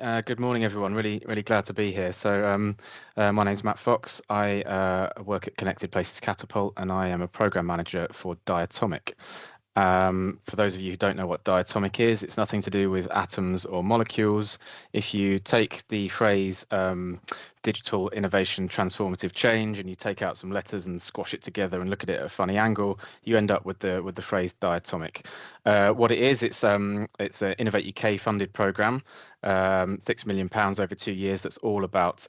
Good morning, everyone. Really glad to be here. So, my name's Matt Fox. I work at Connected Places Catapult, and I am a program manager for DIATOMIC. For those of you who don't know what diatomic is, it's nothing to do with atoms or molecules. If you take the phrase digital innovation transformative change and you take out some letters and squash it together and look at it at a funny angle, you end up with the phrase diatomic. What it is, it's an Innovate UK funded program, £6 million over 2 years. That's all about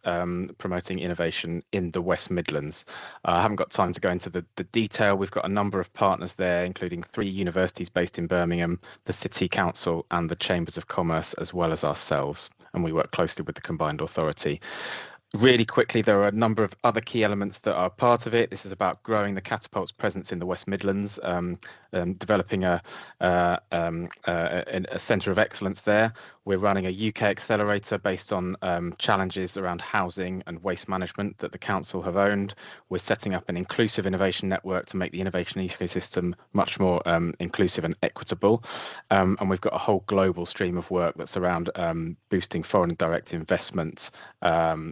promoting innovation in the West Midlands. I haven't got time to go into the detail. We've got a number of partners there, including 3 universities based in Birmingham, the City Council and the Chambers of Commerce, as well as ourselves. And we work closely with the Combined Authority. Really quickly, there are a number of other key elements that are part of it. This is about growing the Catapult's presence in the West Midlands, developing a centre of excellence there. We're running a UK accelerator based on challenges around housing and waste management that the council have owned. We're setting up an inclusive innovation network to make the innovation ecosystem much more inclusive and equitable. And we've got a whole global stream of work that's around boosting foreign direct investment,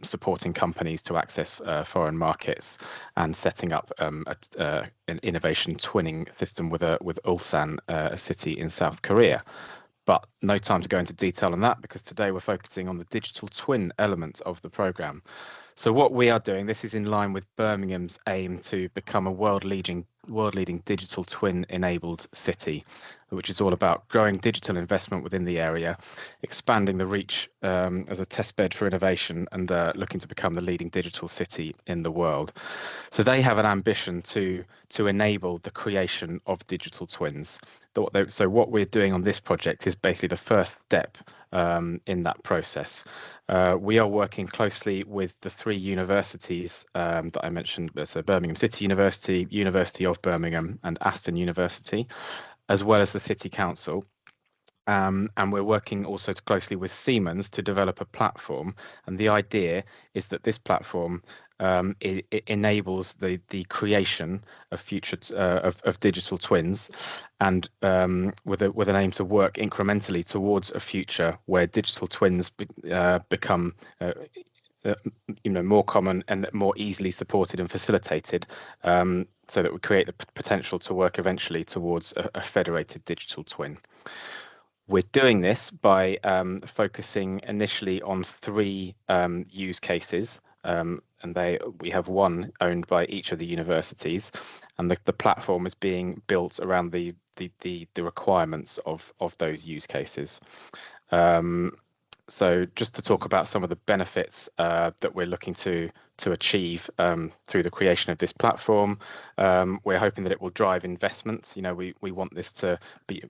supporting companies to access foreign markets, and setting up an innovation twinning system with Ulsan, a city in South Korea. But no time to go into detail on that, because today we're focusing on the digital twin element of the programme. So what we are doing, this is in line with Birmingham's aim to become a world-leading digital twin-enabled city, which is all about growing digital investment within the area, expanding the reach as a testbed for innovation, and looking to become the leading digital city in the world. So they have an ambition to enable the creation of digital twins. So what we're doing on this project is basically the first step in that process. We are working closely with the 3 universities that I mentioned, so Birmingham City University, University of Birmingham and Aston University, as well as the City Council. And we're working also closely with Siemens to develop a platform. And the idea is that this platform it enables the creation of future of digital twins, and with an aim to work incrementally towards a future where digital twins become more common and more easily supported and facilitated, so that we create the potential to work eventually towards a federated digital twin. We're doing this by focusing initially on 3 use cases, and we have one owned by each of the universities, and the platform is being built around the requirements of those use cases. So just to talk about some of the benefits that we're looking to achieve through the creation of this platform, we're hoping that it will drive investments. We want this to be,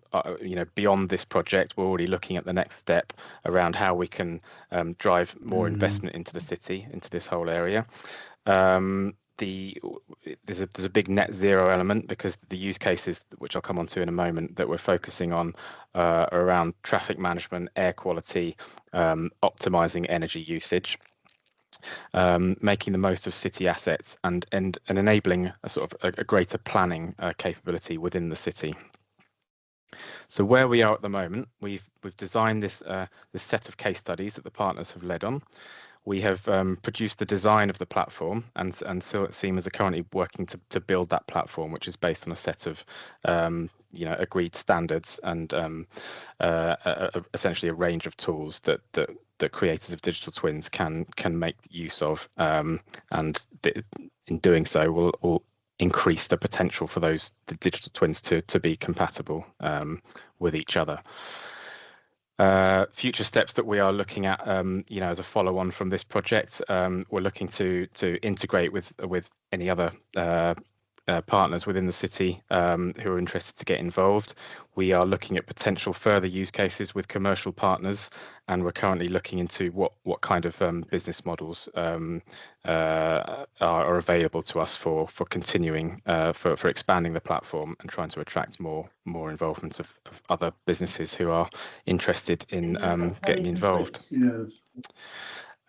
beyond this project. We're already looking at the next step around how we can drive more investment into the city, into this whole area. There's a big net zero element, because the use cases, which I'll come on to in a moment, that we're focusing on are around traffic management, air quality, optimizing energy usage, making the most of city assets, and enabling a sort of a greater planning capability within the city. So where we are at the moment, we've designed this set of case studies that the partners have led on. We have produced the design of the platform, and so Siemens are currently working to build that platform, which is based on a set of agreed standards and essentially a range of tools that creators of digital twins can make use of, and in doing so will increase the potential for the digital twins to be compatible with each other. Future steps that we are looking at, as a follow-on from this project, we're looking to integrate with any other partners within the city who are interested to get involved. We are looking at potential further use cases with commercial partners, and we're currently looking into what kind of business models are available to us for continuing for expanding the platform and trying to attract more involvement of other businesses who are interested in getting involved.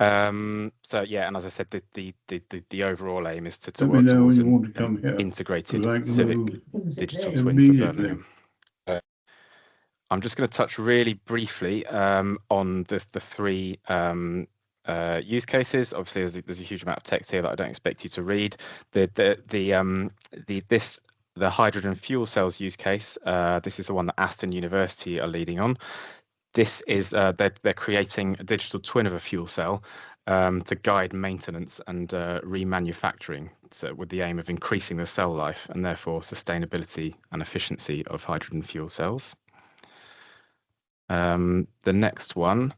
So yeah, and as I said, the overall aim is to work towards an integrated civic digital twin for Birmingham. I'm just going to touch really briefly on the three use cases. Obviously, there's a huge amount of text here that I don't expect you to read. The hydrogen fuel cells use case. This is the one that Aston University are leading on. This is they're creating a digital twin of a fuel cell to guide maintenance and remanufacturing, so with the aim of increasing the cell life and therefore sustainability and efficiency of hydrogen fuel cells. The next one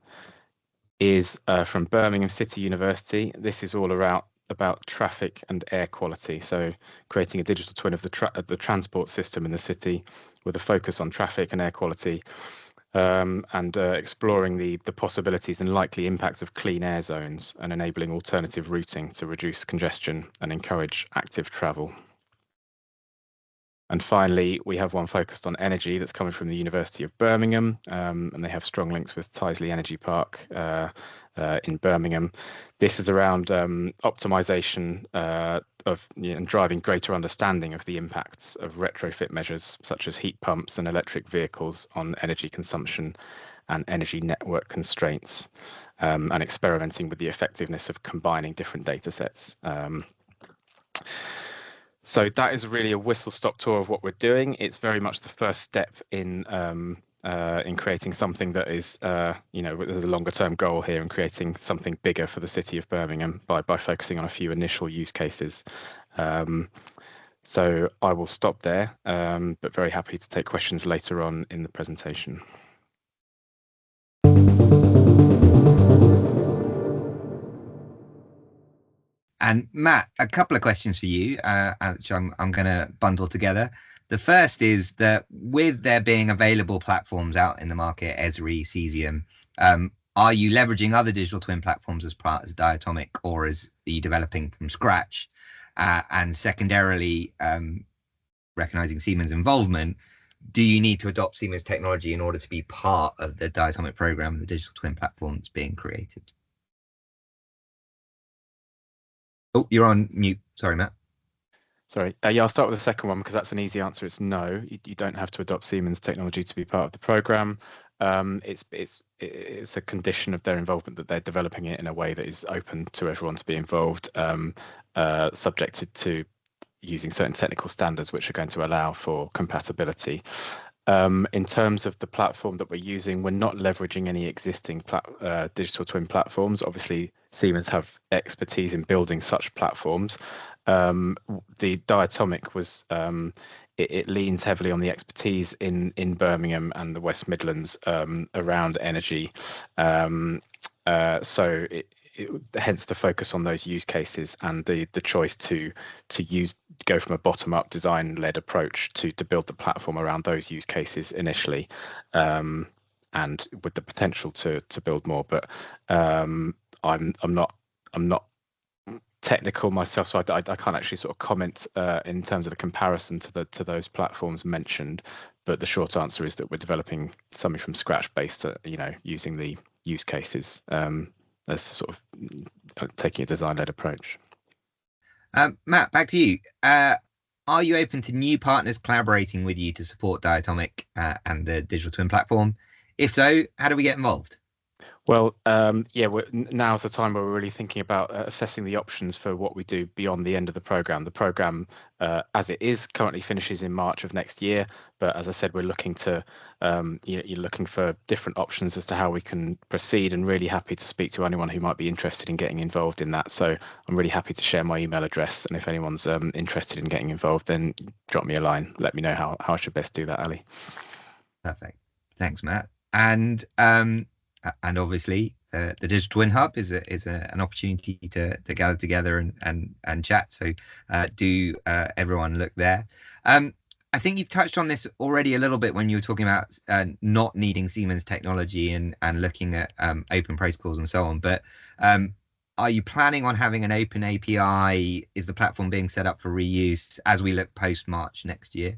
is from Birmingham City University. This is all about traffic and air quality. So creating a digital twin of the transport system in the city with a focus on traffic and air quality, and exploring the possibilities and likely impacts of clean air zones and enabling alternative routing to reduce congestion and encourage active travel. And finally, we have one focused on energy that's coming from the University of Birmingham, and they have strong links with Tyseley Energy Park in Birmingham. This is around optimization of and driving greater understanding of the impacts of retrofit measures such as heat pumps and electric vehicles on energy consumption and energy network constraints, and experimenting with the effectiveness of combining different data sets. So that is really a whistle-stop tour of what we're doing. It's very much the first step in creating something that is, there's a longer-term goal here in creating something bigger for the city of Birmingham by focusing on a few initial use cases. So I will stop there, but very happy to take questions later on in the presentation. And Matt, a couple of questions for you, which I'm going to bundle together. The first is that with there being available platforms out in the market, Esri, Cesium, are you leveraging other digital twin platforms as part of DIATOMIC, or are you developing from scratch? And secondarily, recognizing Siemens' involvement, do you need to adopt Siemens technology in order to be part of the DIATOMIC program, the digital twin platform that's being created? Oh, you're on mute. Sorry, Matt. Sorry. Yeah, I'll start with the second one because that's an easy answer. It's no. You don't have to adopt Siemens technology to be part of the program. It's a condition of their involvement that they're developing it in a way that is open to everyone to be involved, subjected to using certain technical standards which are going to allow for compatibility. In terms of the platform that we're using, we're not leveraging any existing digital twin platforms. Obviously, Siemens have expertise in building such platforms. The Diatomic was it leans heavily on the expertise in Birmingham and the West Midlands around energy. So hence the focus on those use cases and the choice to go from a bottom-up design-led approach to build the platform around those use cases initially, and with the potential to build more. But I'm not technical myself, so I can't actually sort of comment in terms of the comparison to those platforms mentioned. But the short answer is that we're developing something from scratch based using the use cases as sort of taking a design-led approach. Matt, back to you. Are you open to new partners collaborating with you to support Diatomic and the digital twin platform? If so, how do we get involved? Well, now's the time where we're really thinking about assessing the options for what we do beyond the end of the program. The program, as it is, currently finishes in March of next year. But as I said, we're looking to, you're looking for different options as to how we can proceed, and really happy to speak to anyone who might be interested in getting involved in that. So I'm really happy to share my email address, and if anyone's interested in getting involved, then drop me a line. Let me know how I should best do that, Ali. Perfect. Thanks, Matt. And obviously, the Digital Twin Hub is an opportunity to gather together and chat. So do everyone look there. I think you've touched on this already a little bit when you were talking about not needing Siemens technology and looking at open protocols and so on. But are you planning on having an open API? Is the platform being set up for reuse as we look post-March next year?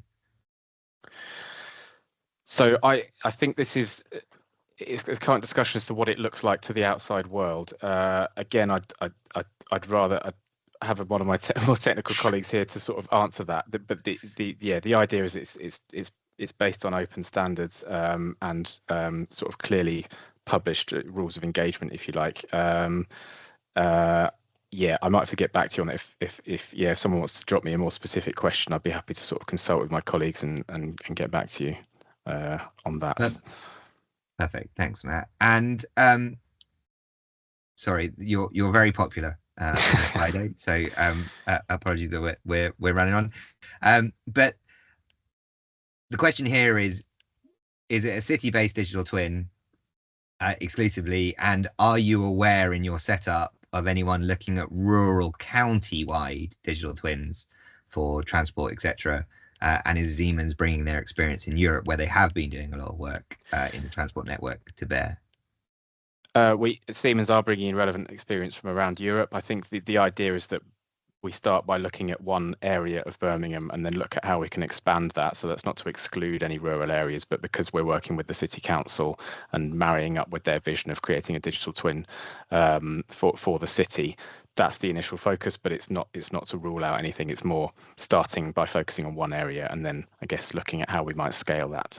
So I think this is... It's current discussion as to what it looks like to the outside world. Again, I'd rather have one of my more technical colleagues here to sort of answer that. But the idea is it's it's based on open standards and sort of clearly published rules of engagement, if you like. Yeah, I might have to get back to you on it. If someone wants to drop me a more specific question, I'd be happy to sort of consult with my colleagues and get back to you on that. Perfect. Thanks, Matt. And sorry, you're very popular on Friday, so apologies that we're running on. But the question here is it a city-based digital twin exclusively, and are you aware in your setup of anyone looking at rural county-wide digital twins for transport, etc.? And is Siemens bringing their experience in Europe, where they have been doing a lot of work in the transport network, to bear? Siemens are bringing in relevant experience from around Europe. I think the idea is that we start by looking at one area of Birmingham and then look at how we can expand that. So that's not to exclude any rural areas, but because we're working with the city council and marrying up with their vision of creating a digital twin for the city, that's the initial focus. But it's not to rule out anything. It's more starting by focusing on one area and then I guess looking at how we might scale that.